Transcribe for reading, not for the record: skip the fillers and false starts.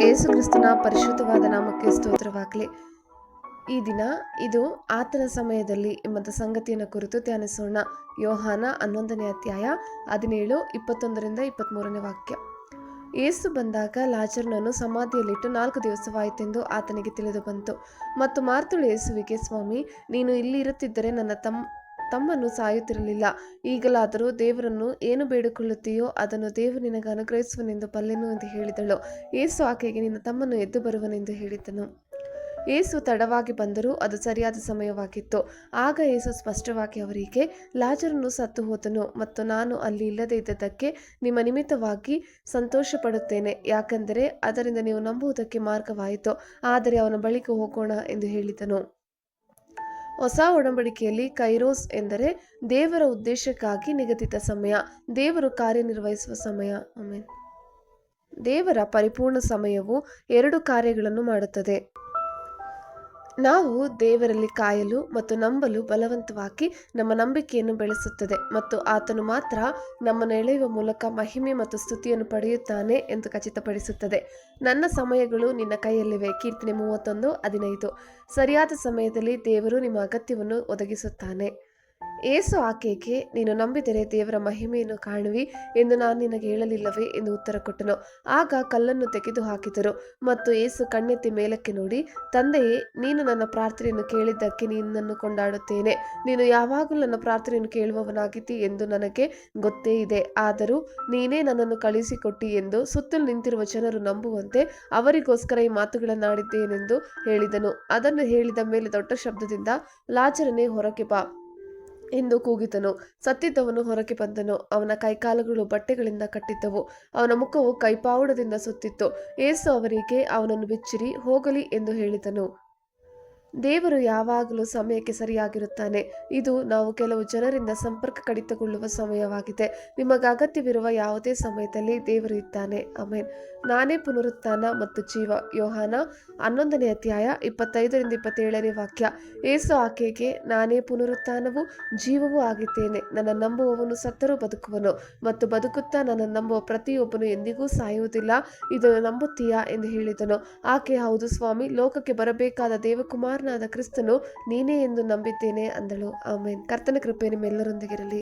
ಯೇಸು ಕ್ರಿಸ್ತನ ಪರಿಶುದ್ಧವಾದ ನಾಮಕ್ಕೆ ಸ್ತೋತ್ರವಾಗಲಿ. ಈ ದಿನ ಇದು ಆತನ ಸಮಯದಲ್ಲಿ ಎಂಬ ಸಂಗತಿಯನ್ನು ಕುರಿತು ಧ್ಯಾನಿಸೋಣ. ಯೋಹಾನ 11ನೇ ಅಧ್ಯಾಯ 17, 21-23 ವಾಕ್ಯ. ಯೇಸು ಬಂದಾಗ ಲಾಜರನನ್ನು ಸಮಾಧಿಯಲ್ಲಿಟ್ಟು 4 ದಿವಸವಾಯಿತೆಂದು ಆತನಿಗೆ ತಿಳಿದು ಬಂತು. ಮತ್ತು ಮಾರ್ತಳು ಯೇಸುವಿಗೆ, ಸ್ವಾಮಿ, ನೀನು ಇಲ್ಲಿ ಇರುತ್ತಿದ್ದರೆ ನನ್ನ ತಮ್ಮನ್ನು ಸಾಯುತ್ತಿರಲಿಲ್ಲ. ಈಗಲಾದರೂ ದೇವರನ್ನು ಏನು ಬೇಡಿಕೊಳ್ಳುತ್ತೀಯೋ ಅದನ್ನು ದೇವರು ನಿನಗೆ ಅನುಗ್ರಹಿಸುವನೆಂದು ಬಲ್ಲೆನು ಎಂದು ಹೇಳಿದಳು. ಯೇಸು ಆಕೆಗೆ, ನಿನ್ನ ತಮ್ಮನು ಎದ್ದು ಬರುವನೆಂದು ಹೇಳಿದನು. ಯೇಸು ತಡವಾಗಿ ಬಂದರೂ ಅದು ಸರಿಯಾದ ಸಮಯವಾಗಿತ್ತು. ಆಗ ಯೇಸು ಸ್ಪಷ್ಟವಾಗಿ ಅವರಿಗೆ, ಲಾಜರನು ಸತ್ತು ಹೋದನು ಮತ್ತು ನಾನು ಅಲ್ಲಿ ಇಲ್ಲದೆ ಇದ್ದದ್ದಕ್ಕೆ ನಿಮ್ಮ ನಿಮಿತ್ತವಾಗಿ ಸಂತೋಷ ಪಡುತ್ತೇನೆ, ಯಾಕೆಂದರೆ ಅದರಿಂದ ನೀವು ನಂಬುವುದಕ್ಕೆ ಮಾರ್ಗವಾಯಿತು. ಆದರೆ ಅವನ ಬಳಿಗೆ ಹೋಗೋಣ ಎಂದು ಹೇಳಿದನು. ಹೊಸ ಒಡಂಬಡಿಕೆಯಲ್ಲಿ ಕೈರೋಸ್ ಎಂದರೆ ದೇವರ ಉದ್ದೇಶಕ್ಕಾಗಿ ನಿಗದಿತ ಸಮಯ, ದೇವರು ಕಾರ್ಯನಿರ್ವಹಿಸುವ ಸಮಯ. ಆಮೆನ್. ದೇವರ ಪರಿಪೂರ್ಣ ಸಮಯವು 2 ಕಾರ್ಯಗಳನ್ನು ಮಾಡುತ್ತದೆ. ನಾವು ದೇವರಲ್ಲಿ ಕಾಯಲು ಮತ್ತು ನಂಬಲು ಬಲವಂತವಾಗಿ ನಮ್ಮ ನಂಬಿಕೆಯನ್ನು ಬೆಳೆಸುತ್ತದೆ ಮತ್ತು ಆತನು ಮಾತ್ರ ನಮ್ಮನ್ನು ಎಳೆಯುವ ಮೂಲಕ ಮಹಿಮೆ ಮತ್ತು ಸ್ತುತಿಯನ್ನು ಪಡೆಯುತ್ತಾನೆ ಎಂದು ಖಚಿತಪಡಿಸುತ್ತದೆ. ನನ್ನ ಸಮಯಗಳು ನಿನ್ನ ಕೈಯಲ್ಲಿವೆ. ಕೀರ್ತನೆ 31:15. ಸರಿಯಾದ ಸಮಯದಲ್ಲಿ ದೇವರು ನಿಮ್ಮ ಅಗತ್ಯವನ್ನು ಒದಗಿಸುತ್ತಾನೆ. ಯೇಸು ಆಕೆಗೆ, ನೀನು ನಂಬಿದರೆ ದೇವರ ಮಹಿಮೆಯನ್ನು ಕಾಣುವಿ ಎಂದು ನಾನು ನಿನಗೆ ಹೇಳಲಿಲ್ಲವೇ ಎಂದು ಉತ್ತರ ಕೊಟ್ಟನು. ಆಗ ಕಲ್ಲನ್ನು ತೆಗೆದು ಹಾಕಿದರು ಮತ್ತು ಯೇಸು ಕಣ್ಣೆತ್ತಿ ಮೇಲಕ್ಕೆ ನೋಡಿ, ತಂದೆಯೇ, ನೀನು ನನ್ನ ಪ್ರಾರ್ಥನೆಯನ್ನು ಕೇಳಿದ್ದಕ್ಕೆ ನಿನ್ನನ್ನು ಕೊಂಡಾಡುತ್ತೇನೆ. ನೀನು ಯಾವಾಗಲೂ ನನ್ನ ಪ್ರಾರ್ಥನೆಯನ್ನು ಕೇಳುವವನಾಗಿದ್ದಿ ಎಂದು ನನಗೆ ಗೊತ್ತೇ ಇದೆ. ಆದರೂ ನೀನೇ ನನ್ನನ್ನು ಕಳುಹಿಸಿಕೊಟ್ಟಿ ಎಂದು ಸುತ್ತಲೂ ನಿಂತಿರುವ ಜನರು ನಂಬುವಂತೆ ಅವರಿಗೋಸ್ಕರ ಈ ಮಾತುಗಳನ್ನಾಡಿದ್ದೇನೆಂದು ಹೇಳಿದನು. ಅದನ್ನು ಹೇಳಿದ ಮೇಲೆ ದೊಡ್ಡ ಶಬ್ದದಿಂದ, ಲಾಜರನೇ, ಹೊರಗೆ ಬಾ ಎಂದು ಕೂಗಿದನು. ಸತ್ತಿದ್ದವನು ಹೊರಗೆ ಬಂದನು. ಅವನ ಕೈಕಾಲುಗಳು ಬಟ್ಟೆಗಳಿಂದ ಕಟ್ಟಿದ್ದವು, ಅವನ ಮುಖವು ಕೈಪಾವುಡದಿಂದ ಸುತ್ತಿತ್ತು. ಯೇಸು ಅವರಿಗೆ, ಅವನನ್ನು ಬಿಚ್ಚಿರಿ, ಹೋಗಲಿ ಎಂದು ಹೇಳಿದನು. ದೇವರು ಯಾವಾಗಲೂ ಸಮಯಕ್ಕೆ ಸರಿಯಾಗಿರುತ್ತಾನೆ. ಇದು ನಾವು ಕೆಲವು ಜನರಿಂದ ಸಂಪರ್ಕ ಕಡಿತಗೊಳ್ಳುವ ಸಮಯವಾಗಿದೆ. ನಿಮಗೆ ಅಗತ್ಯವಿರುವ ಯಾವುದೇ ಸಮಯದಲ್ಲಿ ದೇವರು ಇದ್ದಾನೆ. ಆಮೆನ್. ನಾನೇ ಪುನರುತ್ಥಾನ ಮತ್ತು ಜೀವ. ಯೋಹಾನ 11ನೇ ಅಧ್ಯಾಯ 25-27 ವಾಕ್ಯ. ಯೇಸು ಆಕೆಗೆ, ನಾನೇ ಪುನರುತ್ಥಾನವೂ ಜೀವವೂ ಆಗಿದ್ದೇನೆ. ನನ್ನ ನಂಬುವವನು ಸತ್ತರೂ ಬದುಕುವನು ಮತ್ತು ಬದುಕುತ್ತಾ ನನ್ನ ನಂಬುವ ಪ್ರತಿಯೊಬ್ಬನು ಎಂದಿಗೂ ಸಾಯುವುದಿಲ್ಲ. ಇದನ್ನು ನಂಬುತ್ತೀಯಾ ಎಂದು ಹೇಳಿದನು. ಆಕೆ, ಹೌದು ಸ್ವಾಮಿ, ಲೋಕಕ್ಕೆ ಬರಬೇಕಾದ ದೇವಕುಮಾರನಾದ ಕ್ರಿಸ್ತನು ನೀನೇ ಎಂದು ನಂಬಿದ್ದೇನೆ ಅಂದಳು. ಆಮೆನ್. ಕರ್ತನ ಕೃಪೆ ನಿಮ್ಮೆಲ್ಲರೊಂದಿಗಿರಲಿ.